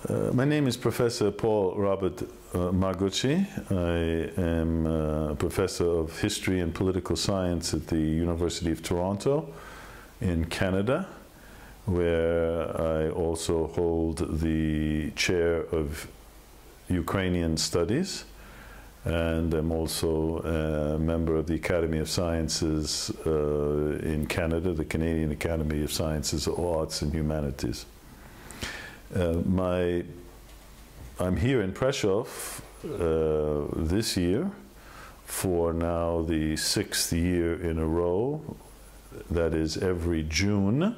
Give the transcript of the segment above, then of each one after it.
My name is Professor Paul Robert Magocsi. I am a professor of history and political science at the University of Toronto in Canada, where I also hold the chair of Ukrainian Studies, and I'm also a member of the Academy of Sciences in Canada, the Canadian Academy of Sciences, Arts and Humanities. I'm here in Prešov this year for now the 6th year in a row. That is every June,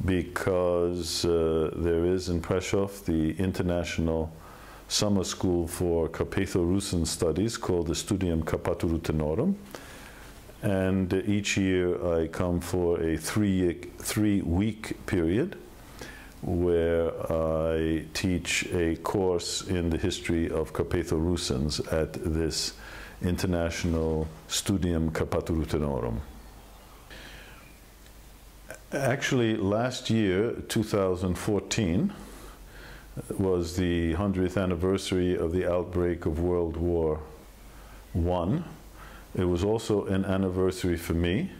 because there is in Prešov the International Summer School for Carpatho-Rusin Studies called the Studium Carpato-Rutenorum. And each year I come for a three-week period where I teach a course in the history of Carpatho-Rusins at this International Studium Carpato-Rutenorum. Actually, last year, 2014, was the 100th anniversary of the outbreak of World War I. It was also an anniversary for me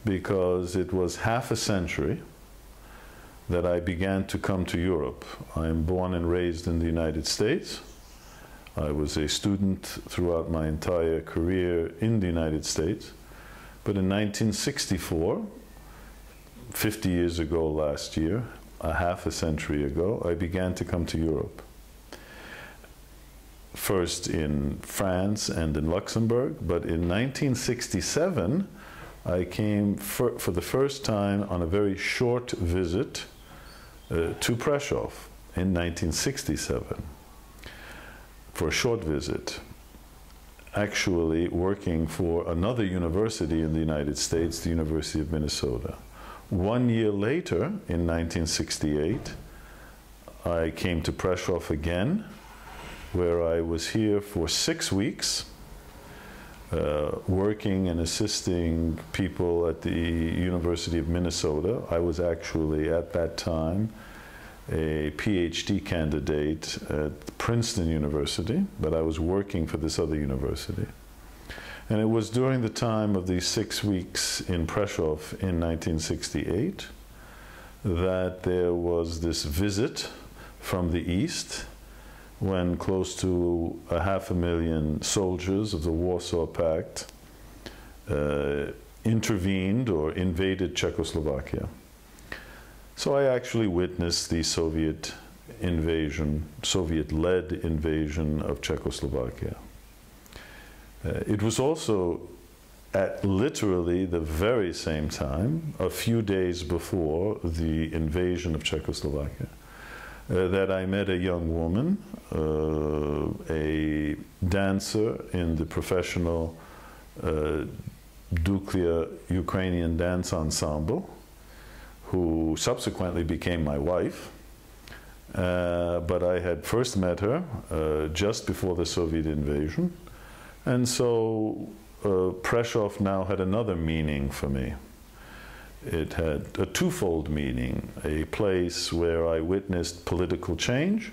because it was half a century that I began to come to Europe. I am born and raised in the United States. I was a student throughout my entire career in the United States. But in 1964, 50 years ago last year, a half a century ago, I began to come to Europe. First in France and in Luxembourg, but in 1967, I came for the first time on a very short visit to Prešov in 1967 for a short visit, actually working for another university in the United States, the University of Minnesota. 1 year later, in 1968, I came to Prešov again, where I was here for 6 weeks, working and assisting people at the University of Minnesota. I was actually, at that time, a PhD candidate at Princeton University, but I was working for this other university. And it was during the time of these 6 weeks in Prešov in 1968 that there was this visit from the East, when close to 500,000 soldiers of the Warsaw Pact intervened or invaded Czechoslovakia. So I actually witnessed the Soviet invasion, Soviet-led invasion of Czechoslovakia. It was also at literally the very same time, a few days before the invasion of Czechoslovakia, that I met a young woman, a dancer in the professional Duklia Ukrainian Dance Ensemble, who subsequently became my wife. But I had first met her just before the Soviet invasion. And so Prešov now had another meaning for me. It had a twofold meaning, a place where I witnessed political change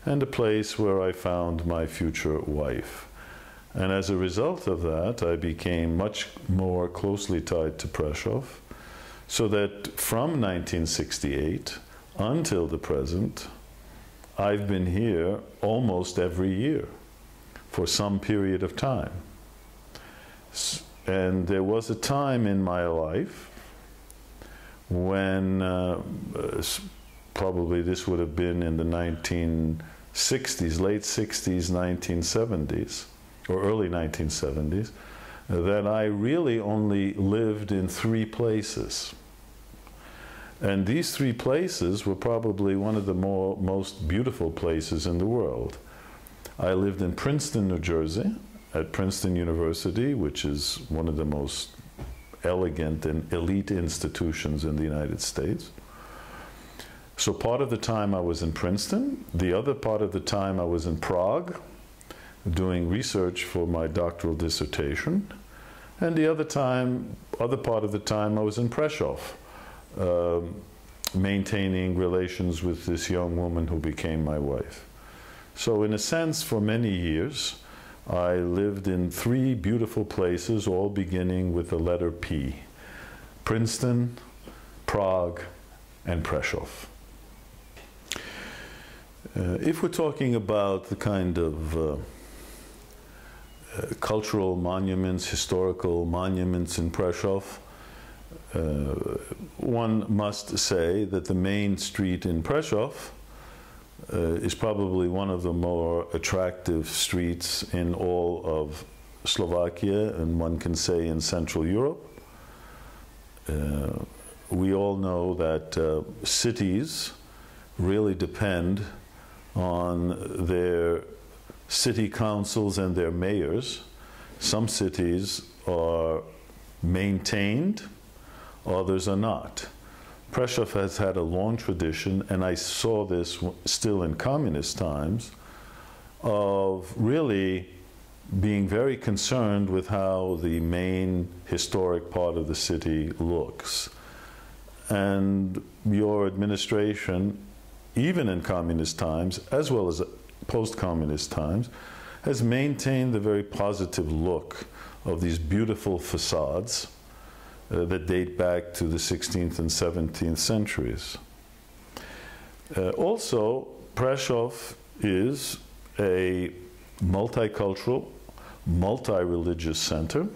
and a place where I found my future wife. And as a result of that, I became much more closely tied to Prešov, so that from 1968 until the present, I've been here almost every year for some period of time. And there was a time in my life when probably this would have been in the 1960s, late 60s, 1970s, or early 1970s, that I really only lived in 3 places. And these 3 places were probably one of the most beautiful places in the world. I lived in Princeton, New Jersey, at Princeton University, which is one of the most elegant and elite institutions in the United States. So part of the time I was in Princeton, the other part of the time I was in Prague, doing research for my doctoral dissertation, and the other part of the time I was in Prešov, maintaining relations with this young woman who became my wife. So in a sense, for many years, I lived in 3 beautiful places, all beginning with the letter P: Princeton, Prague, and Prešov. If we're talking about the kind of cultural monuments, historical monuments in Prešov, one must say that the main street in Prešov is probably one of the more attractive streets in all of Slovakia, and one can say in Central Europe. We all know that cities really depend on their city councils and their mayors. Some cities are maintained, others are not. Prešov has had a long tradition, and I saw this still in communist times, of really being very concerned with how the main historic part of the city looks. And your administration, even in communist times, as well as post-communist times, has maintained the very positive look of these beautiful facades that date back to the 16th and 17th centuries. Also, Prešov is a multicultural, multi-religious center,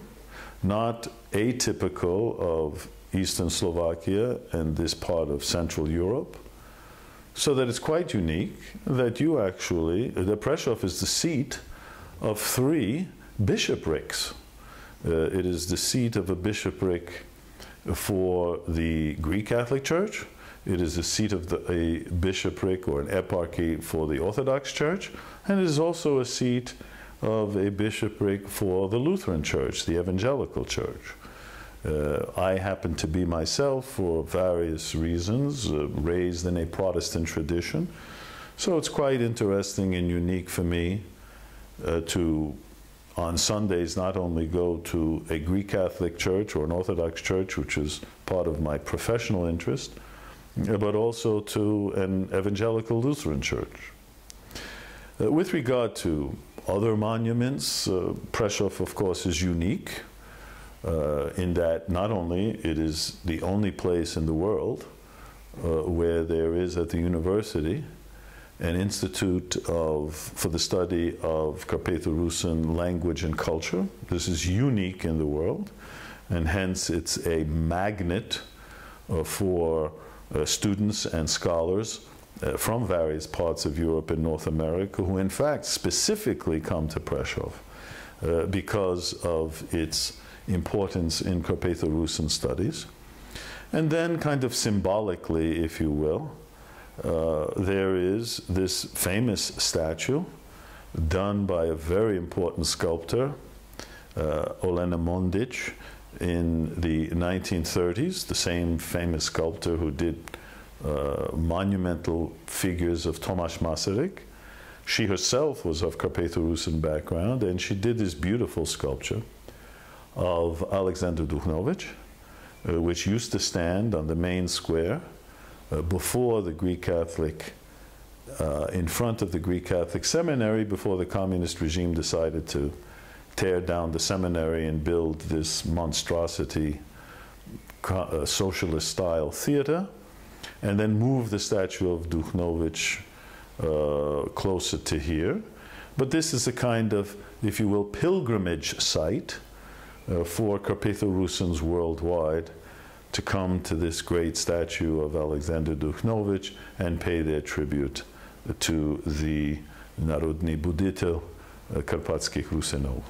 not atypical of Eastern Slovakia and this part of Central Europe, so that it's quite unique that you actually, that Prešov is the seat of 3 bishoprics. It is the seat of a bishopric for the Greek Catholic Church. It is the seat of a bishopric or an eparchy for the Orthodox Church, and it is also a seat of a bishopric for the Lutheran Church, the Evangelical Church. I happen to be myself, for various reasons, raised in a Protestant tradition, so it's quite interesting and unique for me to, on Sundays, not only go to a Greek Catholic church or an Orthodox church, which is part of my professional interest, but also to an Evangelical Lutheran church. With regard to other monuments, Prešov, of course, is unique in that not only it is the only place in the world where there is at the university an institute for the study of Carpatho-Russian language and culture. This is unique in the world, and hence it's a magnet for students and scholars from various parts of Europe and North America, who in fact specifically come to Prešov because of its importance in Carpatho-Russian studies. And then, kind of symbolically, if you will, there is this famous statue done by a very important sculptor, Olena Mondic, in the 1930s, the same famous sculptor who did monumental figures of Tomáš Masaryk. She herself was of Carpatho-Russian background, and she did this beautiful sculpture of Alexander Duchnovich, which used to stand on the main square before the Greek Catholic, in front of the Greek Catholic seminary, before the communist regime decided to tear down the seminary and build this monstrosity socialist-style theater, and then move the statue of Duchnovich closer to here. But this is a kind of, if you will, pilgrimage site for Carpatho-Russians worldwide to come to this great statue of Alexander Duchnovich and pay their tribute to the Narodny Buditelj Karpatských Rusinov.